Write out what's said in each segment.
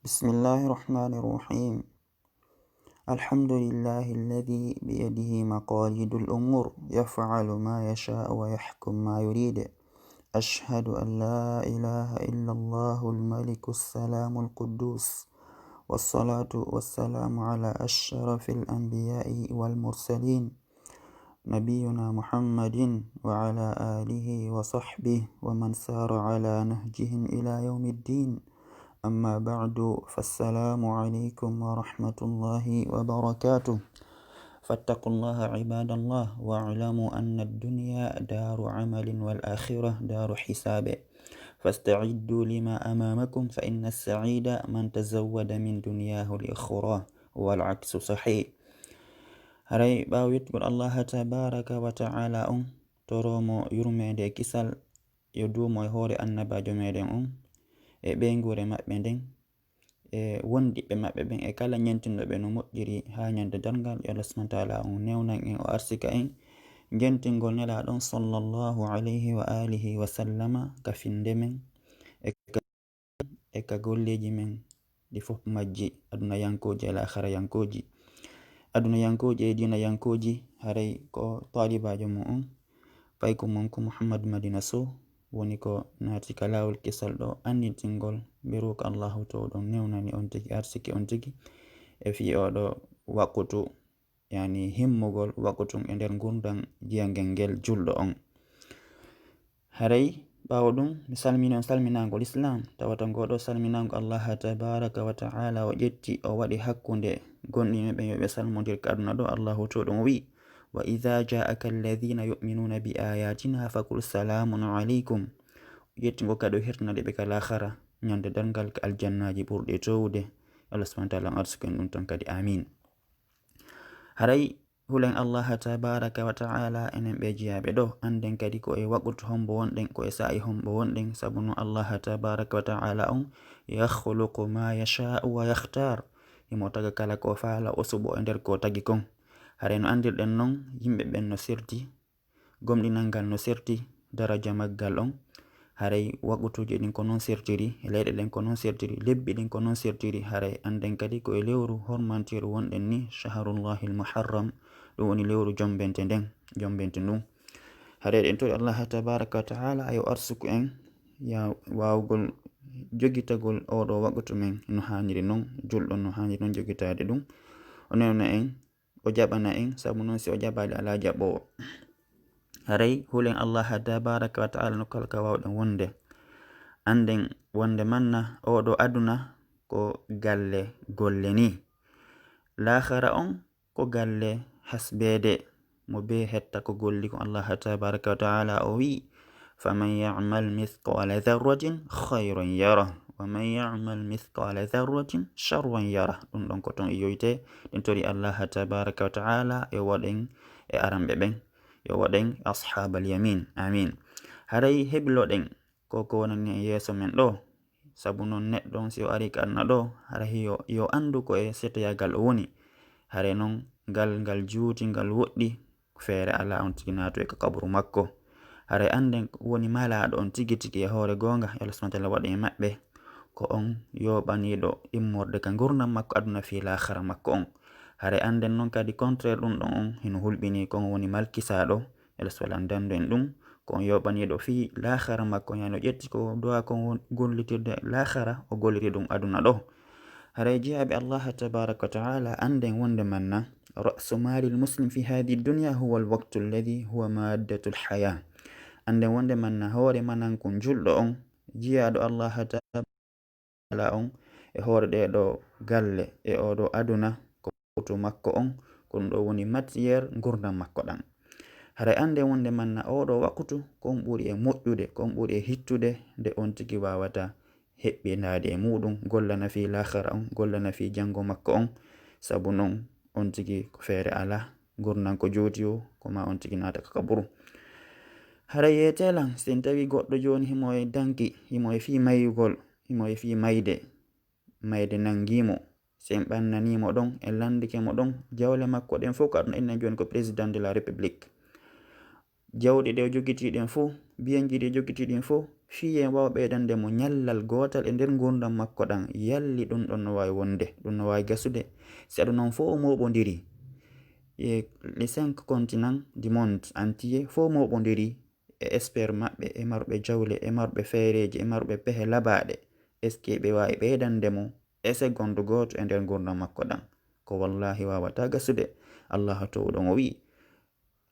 بسم الله الرحمن الرحيم. الحمد لله الذي بيده مقاليد الأمور يفعل ما يشاء ويحكم ما يريد. أشهد أن لا إله إلا الله الملك السلام القدوس، والصلاة والسلام على أشرف الأنبياء والمرسلين نبينا محمد وعلى آله وصحبه ومن سار على نهجهم إلى يوم الدين. أما بعد، فالسلام عليكم ورحمة الله وبركاته. فاتقوا الله عباد الله، واعلموا أن الدنيا دار عمل والآخرة دار حساب، فاستعدوا لما أمامكم، فإن السعيد من تزود من دنياه لأخراه والعكس صحيح. Haray ɓawitgol Allah tabaraka wa ta'ala on toromo yurmede kisal yo dumo e hoore annabajo meɗen on e ɓeygure maɓɓe nden e wondiɓe maɓɓe ɓen e kala ñentinɗoɓe no moƴƴiri ha ñande dargal. Yo Allah subhanahu wa ta'ala on newnan en o arsika en gentingol nelaɗon sallallahu alayhi wa alihi wa sallama ka finde men e ka golleji men ɗi fof majji aduna yankoji e lahara yankoji. Aduna yankoji e dina yankoji haray ko talibajo mo on payko mon ko Muhammad Madina Sow woni ko naati ka lawol kisal ɗo annitingol beruka Allahu to ɗon newnani on tigi arsiki on tigi e fi oɗo wakkutu, yani himmugol wakkutun e nder gurdam jiyangel ngel julɗo on. Haray ɓawo ɗum mi salmini on salminagol islam, tawata ngoɗo salminago Allah tabaraka wa ta'ala o ƴetti o waɗi hakkunde gonɗiɓe ɓen yoɓe salmodir ka aduna ɗo. Allahu to ɗum wi: wa idha ja'aka alladhina yu'minuna bi ayatina faqul salamun alaykum. Yetti ngo kadi o hirtanaɗe ɓe ka lahara ñande dargal ka aljannaji ɓurɗe towude. Allah subhanahu wa ta'ala arsuken ɗum tan kadi, amin. Haray hulen Allah tabaraka wa ta'ala enen ɓe jiyaɓe ɗo anden kadi ko e waɓutu hombo wonɗen, ko e sa'i hombo wonɗen, sabu no Allah tabaraka wa ta'ala on yakhluqu ma yasha'u wa yakhtar. Himo taga kala ko faala o suɓo e nder ko tagi kon. Haray no andirɗen non yimɓe ɓen no sirti, gomɗinal ngal no sirti, daraja maggal on. Haray waɓutuji ɗin ko non sirtiri, leyɗe ɗen ko non sirtiri, lebbi ɗin ko non sirtiri. Haray anden kadi ko e lewru hormantiru wonɗen ni shahrullahi al-muharram, ɗum woni lewru jombente ndun. Haray ɗen tori Allah tabaraka wa ta'ala ayo arsuku en ya wawgol jogitagol oɗo waɓutu men no haniri non, julɗo no haniri non jogitade ɗum. O newna en, o jaɓana en, sabu noon si o jaɓali ala jaɓowo. Haray hulen Allah tabaraka wa ta'ala no kala ka wawɗen wonde, anden wonde manna oɗo aduna ko galle golle ni, lahara on ko galle hasbede mo be hetta ko golli ko Allah tabaraka wa ta'ala o wi: faman ya'mal mithqala dharratin khayran yarah wa man ya'mal mithqala dharratin sharran yarah. Ɗum ɗon ko ton iyoyte ɗen tori Allah tabaraka wa ta'ala e woɗen e aramɓe ɓen, yo woɗen ashabal yamin, amin. Haray hebloɗen ko wonani yeeso men ɗo, sabu non neɗɗo si o ari ka aduna ɗo haray yo andu ko e setoyagal o woni. Haray non ngal juuti ngal woɗɗi, feere ala on tigi naatu e ka kaburu makko. Haray anden woni malaɗo on tigi tigi e hoore gonga. Allah subhanahu wa ta'ala waɗi e maɓɓe ko on yoɓaniɗo immorde ka gurdam makko aduna fi lahara makko on. Haray anden non kadi contraire ɗum ɗon on hino hulɓini kon woni malkisaɗo. Allah subhanahu wa ta'ala dandu en ɗum ko on yoɓaniɗo fi lahara makko, yani o ƴetti ko do'a kon gollitirde lahara o golliri ɗum aduna ɗo. Haray jiyaɓe Allah tabaraka wa ta'ala anden wonde manna ra'su malil muslim fi hadi dunya huwa alwaqtu alladhi huwa maddatu alhaya. Anden wonde manna hoore manankon julɗo on jiyaɗo Allah ta'ala on e hoore ɗeɗo galle e oɗo aduna ko wutu makko on, ko ɗum ɗo woni matiére gurdam makko ɗam. Haray ande wonde manna oɗo wakkutu kon ɓuri e moƴƴude, kon ɓuri e hittude nde on tigi wawata heɓɓinade e muɗum, gollana fi lahara on, gollana fi jango makko on, sabu non on tigi ko feere ala, gurdam ko jooti o koma on tigi naata ka kaburu. Haray yetelan sen tawi goɗɗo joni himo e danki, himo e fi mayugol, himo e fi mayde nangimo, sen ɓannanimo ɗon e landike mo ɗon, jawle makko ɗen fof ko aduna innen joni ko président de la république. Jawɗi ɗe o jogiti ɗen fof, biyenji ɗi o jogiti ɗin fof fiye wawa ɓeydande mo nyallal gotal e nder gurdam makko ɗan yalli ɗum ɗon no wawi wonde, ɗum no wawi gasude si aɗa non fo o moɓodiri les 5 continents du monde entier fo moɓodiri e expert maɓɓe e marɓe jawle e marɓe feereji e marɓe pehe labaɗe est ce que ɓe wawi ɓeydande mo e seconde goto e nder gurdam makko ɗan ko wallahi wawata gasude. Allah towɗon o wi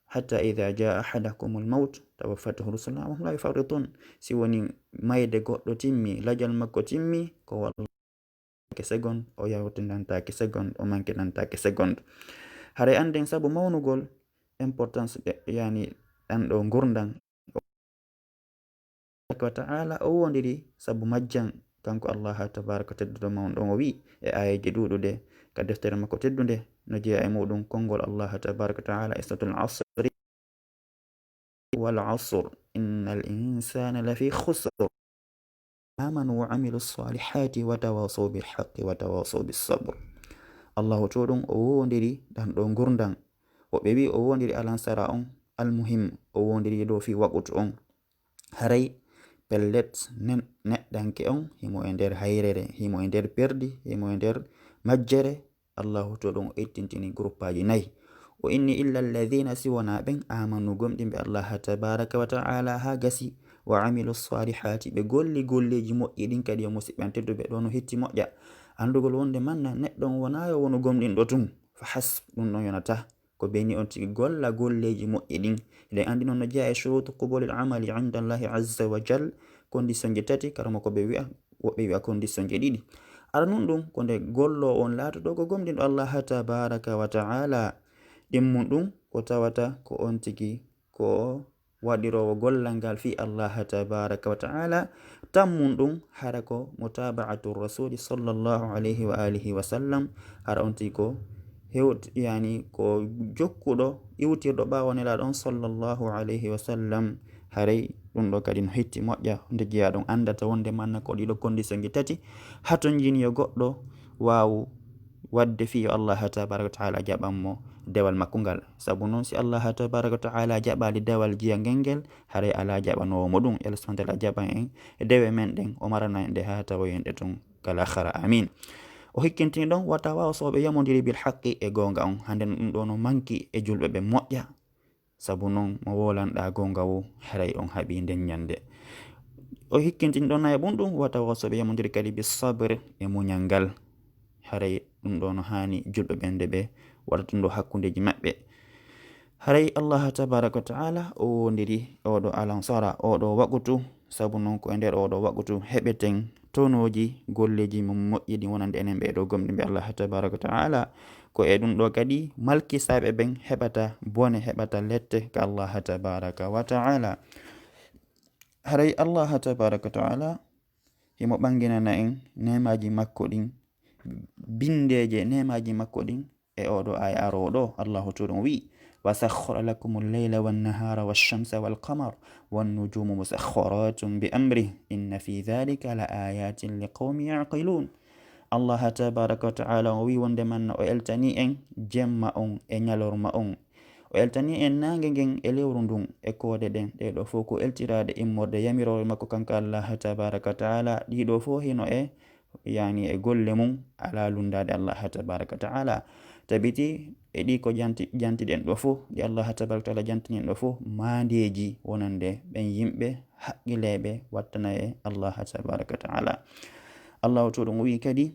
hatta idha jaa ahadakumul maut tawaffatuhu rusuluna wa hum la yufarritun, si woni mayde goɗɗo timmi lajal makko timmi ko wallahi seconde o yawtidantake seconde o mankidantake seconde. haray anden sabu mawnugol importance yani ɗanɗo gurdam wa ta'ala o wondiri sabu majjan kanko Allah tabaraka tedduɗo mawɗon o wi e ayaji ɗuɗuɗe ka deftere makko teddude no jeeya e muɗum konngol Allah tabaraka ta'ala e suratul asri wal asr innal insana lafi khusr amanu wa amilu salihati wa tawasaw bil haqqi wa tawasaw bis sabr. Allahu to ɗum o wondiri ɗanɗo gurdam woɓɓe wi o wondiri alansara on almuhim o wondiri dow fi waɓutu on haray pellet neɗɗanke on himo e nder hayrere himo e nder perdi himo e nder majjere. Allahu to ɗum o ittintini groupaji 4 o inni illa alladhina siwana ɓen amanu gomɗimɓe Allah tabaraka wa ta'ala ha gasi wa amilu salihati ɓe golli golleji moƴƴi ɗin kadi yo musidɓe tedduɓe ɗo no hetti moƴƴa andugol wonde manna neɗɗo wonayo wonu gomɗinɗo tun fa hasb ɗum ɗon yonata ko beni on tigi golla golleji moƴƴi ɗin eɗen andi noon no jeeya e shurutu qubulil amali inda Allahi azza wa jal condition je tati karama ko ɓe wi'a woɓɓe wi'a condition je ɗiɗi ara nun ɗum ko nde gollo on laatoɗo ko gomɗinɗo Allah tabaraka wa ta'ala ɗimmum ɗum ko tawata ko on tigi ko waɗirowo gollal ngal fi Allah tabaraka wa ta'ala tammum ɗum hara ko mutaba'atu rasuli sallallahu alayhi wa alihi wa sallam hara on tigi ko yani ko jokkuɗo iwtirɗo ɓawo nelaɗo on sallallahu alayhi wa sallam haray ɗum ɗo kadi no hetti moƴƴa nde jeeya ɗon andata wonde manna ko ɗiɗo condition ji tati haton jini yo goɗɗo wawu wadde fiyo Allah tabaraka wa ta'ala jaɓanmo dewal makko ngal sabu noon si Allah tabaraka wa ta'ala jaɓali dewal jiya ngel haray ala jaɓanowo mo ɗum Allah subhanahu wa ta'ala jaɓan en dewe men ɗen o marana en nde ha tawoyen ɗe tun kala akhara amin. O hikkintini ɗon wata wawasoɓe yamodiri bil haqqi e gonga on hande ɗum ɗo no manki e julɓe ɓe moƴƴa sabu noon mo wolanɗa gonga wo haray on haɓi nden ñande. O hikkintini ɗon nayi ɓum ɗum wata wawasoɓe yamodiri kadi bis sabr e muñal ngal haray ɗum ɗo no hani julɓe ɓen nde ɓe waɗata ɗum ɗo hakkudeji maɓɓe. haray Allah tabaraka wa ta'ala o wondiri oɗo alansara oɗo waɓutu sabu noon ko e nder oɗo waɓutu heɓeten tonoji golleji mum moƴƴiɗi wonande enen ɓeɗo gomɗimɓe Allah tabaraka wa ta'ala ko e ɗum ɗo kadi malkisaɓe ɓen heɓata bone heɓata lette ka Allah tabaraka wa ta'ala. haray Allah tabaraka wa ta'ala himo ɓanginana en nemaji makko ɗin bindeje nemaji makko ɗin e oɗo aya aroɗo Allahu to ɗum wi wasakhkhara lakumul layla wan nahara wash-shamsa wal qamar wan nujumu musakhkharatun bi amri inna fi dhalika la ayatin liqaumin yaqilun. Allah tabaraka wa ta'ala o wi wonde manna o eltani en jemma on e ñalorma on o eltani en nange ngen e lewru ndun e koode ɗen ɗeɗo fof ko eltirade immorde yamirore makko kanko Allah tabaraka wa ta'ala ɗiɗo fof hino e yani e golle mum ala lundade Allah tabaraka wa ta'ala tabiti e ɗi ko jantiɗen ɗo fof ɗi Allah tabaraka wa ta'ala jantini en ɗo fof mandeji wonande ɓen yimɓe haqqileɓe wattana e Allah tabaraka wa ta'ala. Allahu to ɗum wi kadi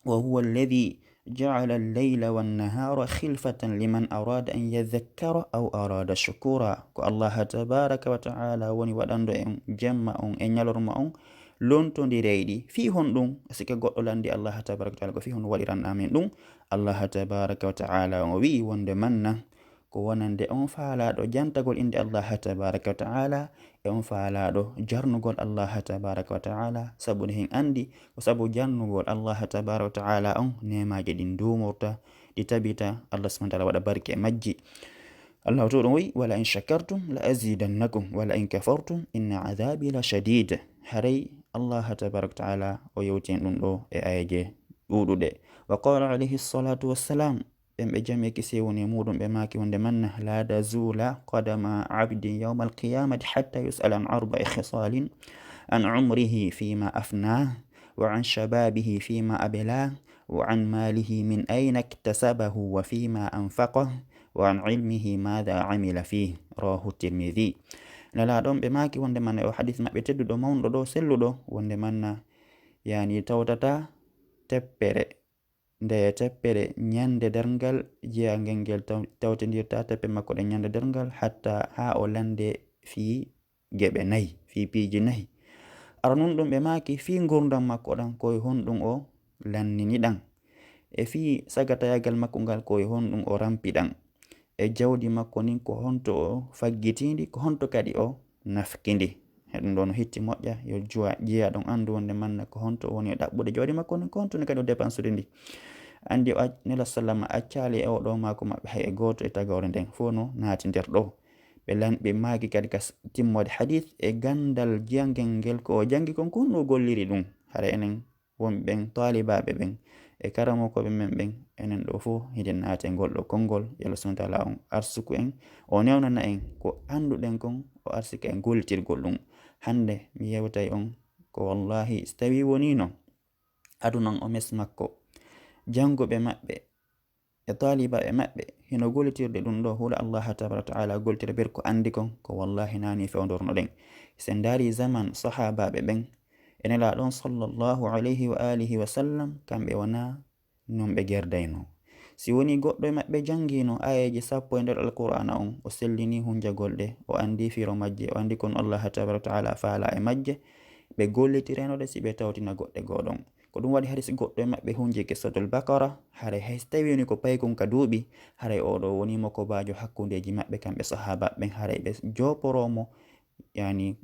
wa huwa alladhi ja'ala al-layla wan-nahara khilfatan liman arada an yadhakkara aw arada shukura ko Allah tabaraka wa ta'ala woni waɗando en jemma on e ñalorma on lontodireɗi fi hon ɗum sika goɗɗo landi Allah tabaraka wa ta'ala ko fi hon waɗiran amin ɗum Allah tabaraka wa ta'ala o wi wonde manna ko wonande on faalaɗo jantagol inde Allah tabaraka wa ta'ala e on faalaɗo jarnugol Allah tabaraka wa ta'ala sabu hin andi ko sabu jarnugol Allah tabaraka wa ta'ala on nemaje ɗin dumurta ɗi tabita Allah subhanahu wa ta'ala waɗa barke e majji. Allah to ɗum wi wala in shakartum la azidannakum wala in kafartum inna adhabi la shadid. haray Allah tabaraka wa ta'ala o yewti ɗum ɗo e ayaje ɗuɗuɗe wa qala alayhi salatu wassalam ɓen ɓe jami kisi woni muɗum ɓe maki wonde manna la tazula qadama abdin yawma alqiyamati hatta yus'ala an arba'i khisalin عن عمره فيما أفناه وعن شبابه فيما أبلاه وعن ماله من أين اكتسبه وفيما أنفقه وعن علمه ماذا عمل فيه رواه الترمذي. Lalaɗon ɓe maki wonde man o hadith maɓɓe tedduɗo mawɗo ɗo selluɗo wonde man yani tawtata teppere ñande darngal jeyangel ngel tawtedirta teppe makko ɗe ñande darngal hatta ha o lande fi geɓe nayi fi piiji nayi. ara nun ɗum ɓe maki fi gurdam makko ɗan koye honɗum o lannini ɗan e fi sagatayagal makko ngal koye honɗum o rampi ɗan e jawdi makko nin ko honto o faggitindi ko honto kadi o nafkindi. Heɗum ɗo no hitti moƴƴa yo jeeya ɗon andu wonde manna ko honto woni e ɗaɓɓude jawdi makko nin ko honto ni kadi o dépensude ndi. andi o nela sallama accali e oɗo mako maɓɓe hay e goto e tagawre nden fo no naati nder ɗo ɓe maaki kadi ka timmode hadith e gandal jangel ngel ko o jangi kon ko no golliri ɗum. hara enen wonɓe ɓen talibaɓe ɓen e karamokoɓe men ɓen enen ɗo fo hiɗen naate ngol ɗo konngol yo Allah subhanahu wa ta'ala on arsuku en o newnana en ko anduɗen kon o arsika en gollitirgol ɗum. hande mi yewtay on ko wallahi so tawi woni no adunan o mes makko janguɓe maɓɓe e talibaɓe maɓɓe hino gollitirde ɗum ɗo huula Allah tabaraka ta'ala goltira ber ko andi kon ko wallahi nani fewdorno ɗen. sen dari zaman sahabaɓe ɓen e nelaɗon sallallahu alayhi wa alihi wa sallam kamɓe wona non ɓe gerdayno. si woni goɗɗo e maɓɓe jangino ayeji 10 e nder alqur'ana on o sellini hunjagol ɗe o andi firo majje o andi kono Allah tabaraka ta'ala faala e majje ɓe gollitirenoɗe si ɓe tawtina goɗɗe goɗon. ko ɗum waɗi haray si goɗɗo e maɓɓe hunji qissatul bakara haray hay so tawi woni ko paykon ka duuɓi haray oɗo wonimo ko bajo hakkundeji maɓɓe kamɓe sahaba ɓen haray ɓe joporomo yani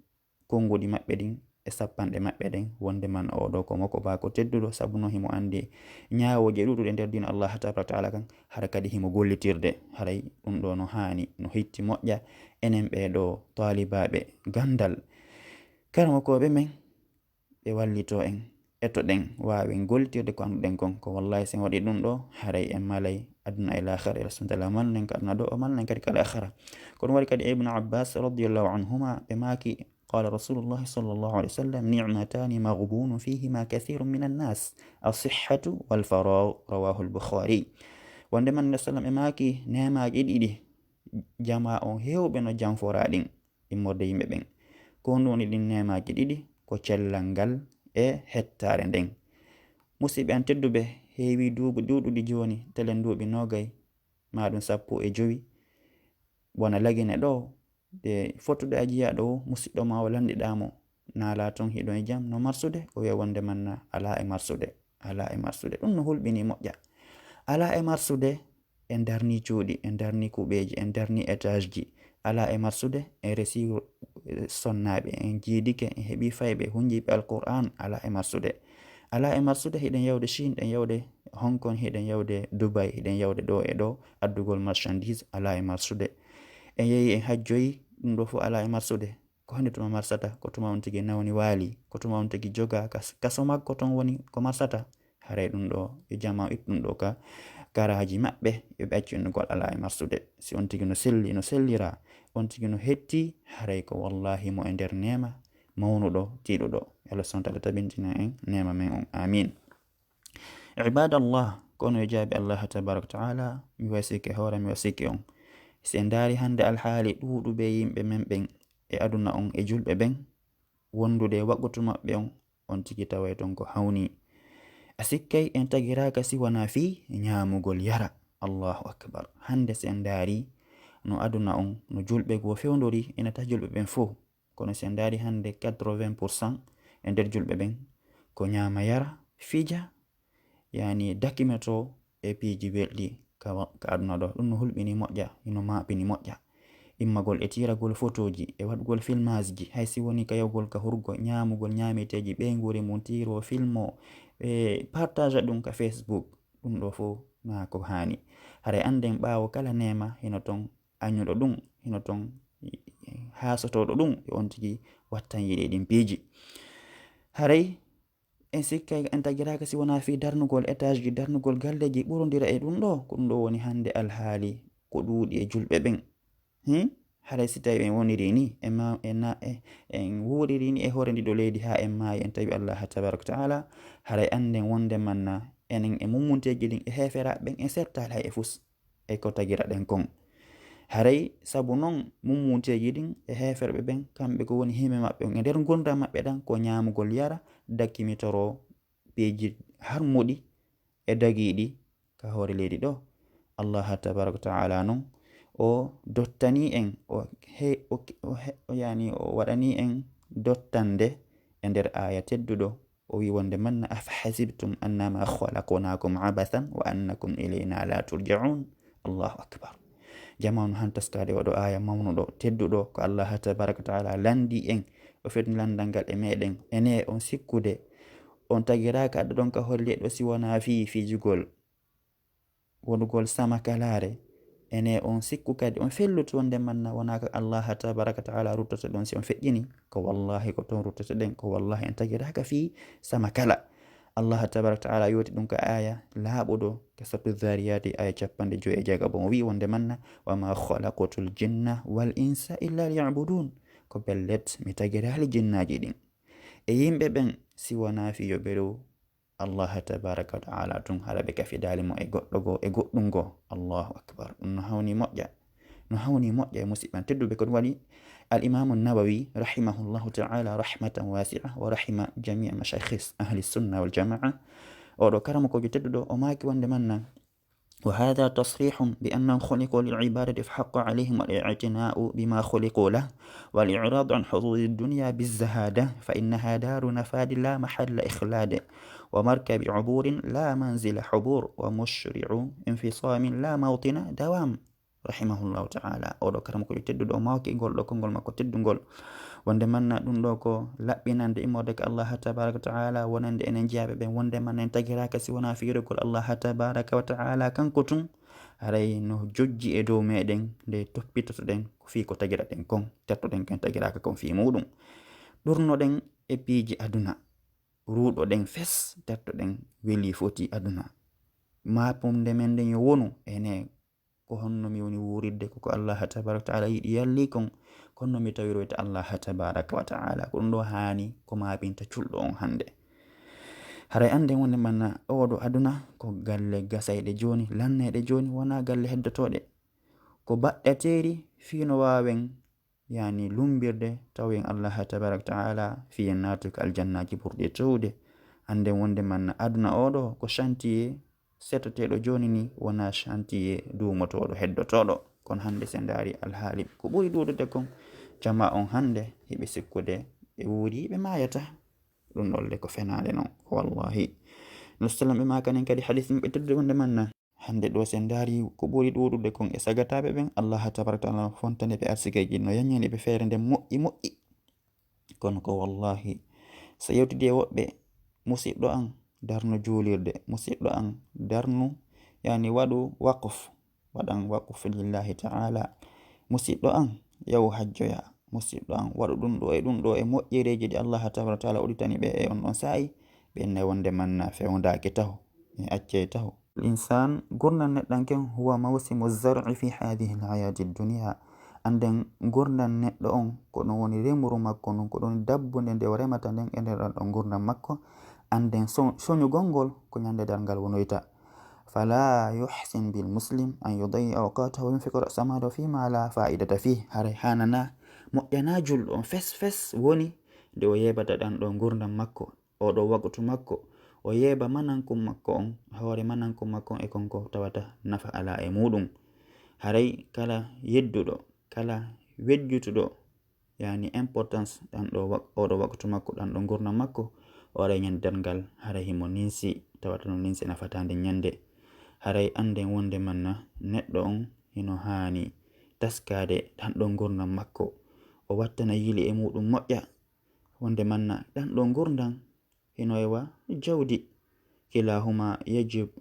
konngudi maɓɓe ɗin e sappanɗe maɓɓe ɗen wonde man oɗo ko moko bako tedduɗo sabu no himo andi ñawoje ɗuɗuɗe nder dina Allah tabaraka ta'ala kan hara kadi himo gollitirde. haray ɗum ɗo no hani no hitti moƴƴa enen ɓeɗo talibaɓe gandal karamokoɓe men ɓe wallito en eto ɗen wawen gollitirde ko anduɗen kon ko wallahi sen waɗi ɗum ɗo haray en malay aduna e lahara e rasulullahi malnen ka aduna ɗo o malnen kadi ka lahara. ko ɗum waɗi kadi ibnu abbas radiyallahu anhuma ɓe maki قال رسول الله صلى الله عليه وسلم نعمتان مغبون فيهما كثير من الناس الصحة والفراغ رواه البخاري. wonde man sallam e maki nemaji ɗiɗi jama on hewɓe no janforaɗin immorde yimɓe ɓen ko nduni ɗin nemaji ɗiɗi ko cellal ngal e hettare nden. musidɓe an tedduɓe heewi duuɗuɗi joni telen duuɓi nogay maɗum 15 wona lagine ɗo de fottude a jiya ɗo musidɗo ma o landiɗamo nala ton hiɗon e jam no marsude o wiya wonde manna ala e marsude ɗum no hulɓini moƴƴa ala e marsude en darni cuuɗi en darni kuɓeji en darni étage ji ala e marsude en resi sonnaɓe en jiidike en heeɓi fayɓe hunjiɓe alqur'an ala e marsude hiɗen yawde Chine ɗen yawde Hong Kong hiɗen yawde Dubai hiɗen yawde ɗo e ɗo addugol marchandise ala e marsude en yehi en hajjoyi ɗum ɗo fu ala e marsude ko hande tuma marsata ko tuma on tigi nawni waali ko tuma on tigi joga kaso makko ton woni ko marsata haray ɗum ɗo e jama itɗum ɗo ka garaji maɓɓe yoɓe accu innugol ala e marsude. si on tigi no selli no sellira on tigi no hetti haray ko wallahi mo e nder nema mawnuɗo tiiɗuɗo. Allah subhanahu wa ta'ala tabintina en nema men on amin. ibadallah kono e jaabi Allah tabaraka ta'ala mi wasike hoore mi wasike on si en daari hande alhaali ɗuuɗuɓe yimɓe men ɓen e aduna on e julɓe ɓen wondude waɓɓutu maɓɓe on tigi taway ton ko hawni a sikkay en tagiraka si wona fi ñaamugol yara. allahu akbar. hande si en daari no aduna on no julɓe go fewndori enata julɓe ɓen fo kono si en daari hande 80% e nder julɓe ɓen ko ñaama yara fija yani dakimeto e piiji welɗi ka aduna ɗo. ɗum no hulɓini moƴƴa ino maɓini moƴƴa immagol e tiragol photoji e waɗgol filmage ji hay si woni ka yawgol ka hurgo ñamugol ñameteji ɓe nguri mum tiro film o ɓe partage ɗum ka Facebook ɗum ɗo fo na ko hani. haray anden ɓawo kala nema hino ton añuɗo ɗum hino ton hasotoɗo ɗum e on tigi wattan yiɗi ɗin piiji. haray en sikkay en tagiraka si wona fi darnugol étage ji darnugol galleji ɓurodira e ɗum ɗo ko ɗum ɗo woni hande alhaali ko ɗuuɗi e julɓe ɓen haɗa si tawi en woniri ni en wuuriri ni e hoore ndi ɗo leydi ha en maayi en tawi Allah tabaraka taala haɗa anden wonde manna enen e mummunteji ɗin e heferaɓe ɓen en sertali hay e fus e ko tagira ɗen kon. haray sabu noon mummunteji ɗin e heferɓe ɓen kamɓe ko woni hime maɓɓe e nder gurdam maɓɓe ɗan ko ñamugol yara dakkimitoro peeji harmuɗi e dagiɗi ka hoore leydi ɗo. Allah tabaraka taala noon o dottani en o waɗani en dottande e nder aya tedduɗo o wi wonde manna afa hasibtum annama khalaqnakum abathan wa annakum ilayna la turjaun. Allahu akbar. jamanu han taskade oɗo aya mawnuɗo tedduɗo ko Allah tabaraka taala landi en o fedni landal ngal e meɗen ene on sikkude on tagiraka aɗa ɗon ka holli ɗo si wona fijugol wonugol sama kalare ene on sikku kadi on felluto wonde manna wona ka Allah tabaraka taala ruttata ɗon si on feƴƴini ko wallahi ko ton ruttata ɗen ko wallahi en tagiraka fi sama kala. Allah tabaraka taala yoti ɗum ka aya laaɓuɗo ka suratu dhariyati aya 55 bon o wi wonde manna wama khalaqtul jinna wal insa illa liyabudun ko bellet mi tagirali jinnaji ɗin e yimɓe ɓen si wona fiyoɓe dow Allah tabaraka taala tun haɗa ɓe kafidali mo e goɗɗo go e goɗɗum go. Allahu akbar. ɗum no hawni moƴƴa e musidɓe tedduɓe ko ɗum waɗi الإمام النووي رحمه الله تعالى رحمة واسعة ورحم جميع مشايخ أهل السنة والجماعة ودو كرمكو جتددو وماكي وندمنا وهذا تصريح بأنهم خلقوا للعبادة فحق عليهم الاعتناء بما خلقوا له والإعراض عن حظوظ الدنيا بالزهادة فإنها دار نفاد لا محل إخلاد ومركب عبور لا منزل حبور ومشرع انفصام لا موطن دوام. rahimahullahu ta'ala oɗo karam ko tedduɗo mawki gol ɗo kongol makko teddugol wonde manna ɗum ɗo ko laɓɓinande immorde ko Allah tabaraka wa ta'ala wonande enen jiyaɓe ɓen wonde manna en tagiraka si wona firugol Allah tabaraka wa ta'ala kanko tun haray no jojji e dow meɗen nde toppitotoɗen ko fi ko tagiraɗen kon tertoɗen ken tagiraka kon fi muɗum ɗurnoɗen e piiji aduna ruɗoɗen fes tertoɗen weli foti aduna mapumde men nden yo wonu ene ko honno mi woni wuridde koko Allah tabaraka taala yiɗi yalli kon konno mi tawiroyta Allah tabaraka wa taala ko ɗum ɗo hani ko mabinta culɗo on hande haray ande wonde manna oɗo aduna ko galle gasayɗe joni lanneɗe joni wona galle heddotoɗe ko baɗɗateri fino wawen yani lumbirde tawen Allah tabaraka taala fiyen natuko aljannaji ɓurɗe towde ande wonde manna aduna oɗo ko chantier setoteɗo joni ni wona chantier dumotoɗo heddotoɗo kono hande sen daari alhaali ko ɓuri ɗuɗude kon jama on hande hiɓe sikkude ɓe wuuri ɓe mayata ɗum ɗolle ko fenade noon wallahi nusallam ɓe makanen kadi hadis ɓe teddude wonde manna hande ɗo sen daari ko ɓuri ɗuɗude kon e sagataɓe ɓen Allah tabaraka taala fontane ɓe arsikeji no yañani ɓe feere nde moƴƴi kono ko wallahi so yewtidi e woɓɓe musidɗo an darno juulirde musidɗo an darnu yani waɗu waqf waɗan waqf lillahi ta'ala musidɗo an yahu hajjoya musidɗo an waɗu ɗum ɗo e moƴƴereji ɗi Allah tabaraka taala uɗitani ɓe e on ɗon sa'i ɓenne wonde manna fewndaki taw e acce taw l'insan gurnan neɗɗan ken huwa mawsimu zar'i fi hadihi lhayati dunia anden gurnan neɗɗo on ko ɗum woni remru makko ndun ko ɗum dabbude nde o remata nden e nder ɗon gurnan makko anden soñugol ngol ko ñande darngal wonoyta fala yuhsin bil muslim an yudayi awqatahu yunfiqu ra'sa malahu fima la fa'idata fi haray hanana moƴƴana julɗo on fes woni nde o yebata ɗan ɗo gurdam makko oɗo waktu makko o yeba manankum makko on hoore manankum makko on e konko tawata nafa ala e muɗum haray kala yedduɗo kala wejjutuɗo yani importance ɗan ɗo oɗo waktu makko ɗan ɗo gurdam makko ore ñande darngal haray himo ninsi tawata no ninsi nafatande ñande haray anden wonde manna neɗɗo on hino hani taskade ɗan ɗo gurdam makko o wattana yili e muɗum moƴƴa wonde manna ɗan ɗo gurdam hino ewa jawdi kilahuma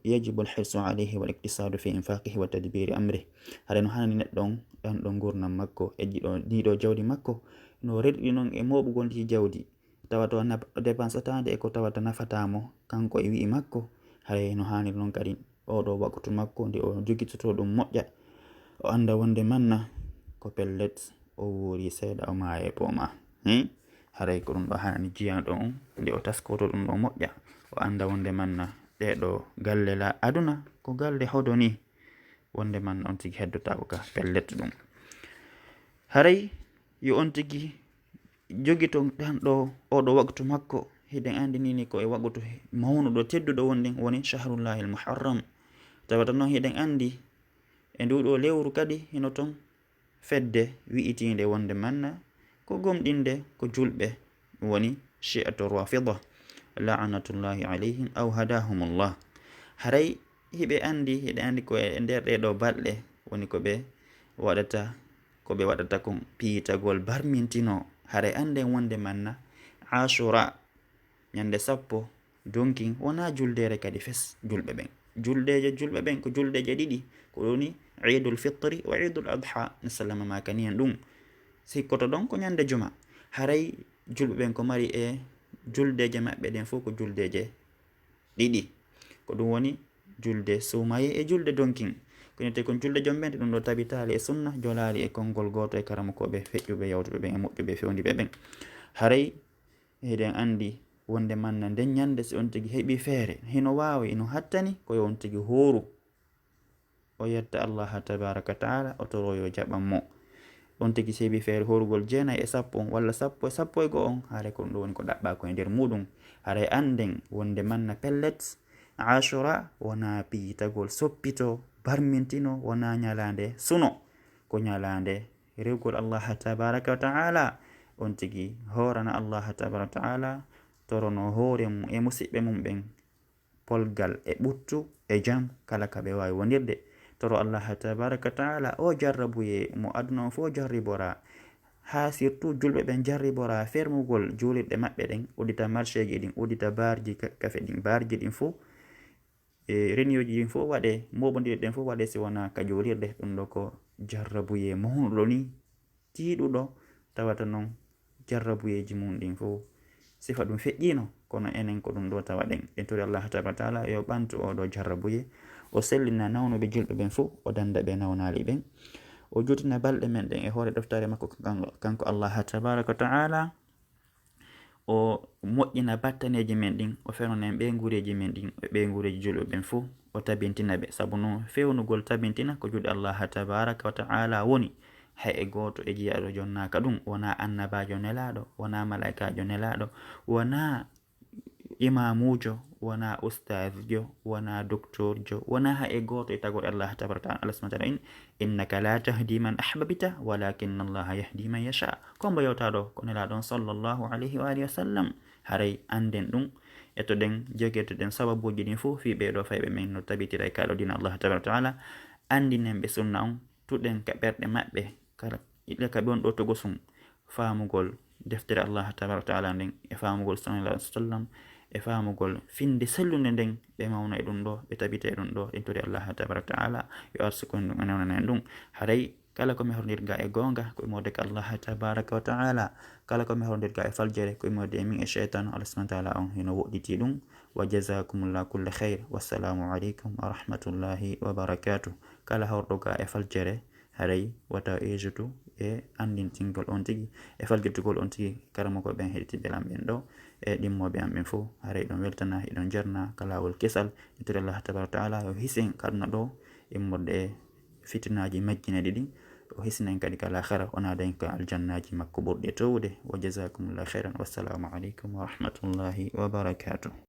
yajibu alhirsu alayhi wal iktisadu fi infaqihi wa tadbiri amrih haray no hani neɗɗo on ɗan ɗo gurdam makko e ɗiɗo jawdi makko no reɗɗi non e moɓugol ndi jawdi tawata dépensatande e ko tawata nafatamo kanko e wi'i makko haray no hani non kadi oɗo waktu makko nde o jogitoto ɗum moƴƴa o anda wonde manna ko pellet o wori seeɗa o maaya e booma haray ko ɗum ɗo hanani jiyanɗo on nde o taskoto ɗum ɗo moƴƴa o anda wonde manna ɗeɗo galle la aduna ko galle hodo ni wonde man on tigi heddotako ka pellet ɗum haray yo on tigi jogito tan ɗo oɗo waktu makko hiɗen andi nini ko e wagutu mawnuɗo tedduɗo woni shahrullahi almuharram tawata noon hiɗen andi e nduɗo lewru kadi hino ton fedde wi'itinde wonde manna ko gomɗinde ko julɓe woni shi'atu rafida la'anatullahi alayhim aw hadahumullah haray hiɗen andi ko e nder ɗeɗo balɗe woni ko ɓe waɗata ko piitagol barmintino haray anden wonde manna ashura ñande 10 donkin wona juldere kadi fes julɓe ɓen ko juldeje ɗiɗi ko woni idul fitri wa idul adha misalama ma kani en ɗum sikkoto ɗon ko ñande juma haray julɓe ɓen ko mari e juldeje maɓɓe ɗen fof ko juldeje ɗiɗi ko ɗum woni julde sumaye e julde donkin konite kon julde jom ɓen ɗum ɗo tabitali e sunna jolali e konngol goto e karamukoɓe feƴƴuɓe yawtuɓe ɓen e moƴƴuɓe fewniɓe ɓen haray eɗen andi wonde manna nden ñande si on tigi heeɓi feere hino wawi no hattani koyo on tigi hooru o yetta Allah tabaraka taala o toroyo jaɓanmo on tigi si heeɓi feere horugol 9 walla 10 on haare ko ɗum ɗo woni ko ɗaɓɓa ko e nder muɗum haray anden wonde manna pellet ashura wona piitagol soppito barmintino wona ñalande suno ko ñalande rewgol Allah tabaraka wa taala on tigi horana Allah tabaraka wa taala torono hoore mum e musidɓe mum ɓen polgal e ɓuttu e jam kala ka ɓe wawi wonirde toro Allah tabaraka wa taala o jarrabuye mo aduna o fof jarribora ha surtout julɓe ɓen jarribora fermugol julirɗe maɓɓe ɗen uddita marché ji ɗin uddita barji kafe ɗin barji ɗin fof e renioji ɗin fof waɗe moɓodiri ɗen fof waɗe si wona ka julirde ɗum ɗo ko jarrabuye mawnuɗo ni tiiɗuɗo tawata noon jarrabuyeji mum ɗin fof sifa ɗum feƴƴino kono enen ko ɗum ɗo tawa ɗen en tori Allah tabaraka taala yo ɓantu oɗo jarrabuye o sellina nawnuɓe julɓe ɓen fof o danda ɓe nawnali ɓen o jutina balɗe men ɗen e hoore ɗoftare makko kanko Allah tabaraka taala o moƴƴina battaneji men ɗin o fewnanen ɓe guureji men ɗin ɓe guureji julɓe ɓen fof o tabintina ɓe saabu noon fewnugol tabintina ko juuɗe Allah tabaraka wa taala woni hay e goto e jiyaɗo jonnaka ɗum wona annabajo nelaɗo wona malaikajo nelaɗo wona imamujo wona ustadjo wona docteur jo wona ha e goto e tagore Allah tabaraka taala Allah subhanahu wa ta'ala innaka la tahdi man ahbabta walakin Allah yahdi man yasha kombo yewtaɗo ko nelaɗon sallallahu alayhi wa alihi wa sallam haray anden ɗum etoɗen joguetoɗen sababuji ɗin fof fi ɓeɗo fayɓe men no tabitira e kaɗo dina Allah tabaraka taala andinen ɓe sunna on tuɗen ka ɓerɗe maɓɓe kala iɗe ka ɓe on ɗo togo sum famugol deftere Allah tabaraka taala nden e famugol sallallahu alaihi wa sallam e famugol finde sellude nden ɓe mawna e ɗum ɗo ɓe tabita e ɗum ɗo en tori Allah tabaraka taala yo arsukon ɗum enewnan en ɗum haray kala komi hordirga e gonga ko imode ka Allah tabaraka wa taala kala komi hordirga e faljere ko imode e min e shaitan Allah subhanahu wa taala on hino woɗɗiti ɗum wa jazakumullahu kulle khair wassalamu aleykum wa rahmatullahi wa barakatuh kala horɗoga e faljere haray wata ejutu e andintingol on tigi e falgirtugol on tigi karamoko ɓen heɗitiɓe lamɓen ɗo e ɗimmoɓe am ɓen fof haray ɗon weltana eɗon jarna ka lawol kesal e tori Allah tabaraka taala yo hisen kaduna ɗo immorde e fitinaji majjineɗi ɗin o hisnen kadi ka lahara o naadaen ka aljannaji makko ɓurɗi e towde wa jazakumullahu khairan wassalamu aleykum wa rahmatullahi wa barakatuh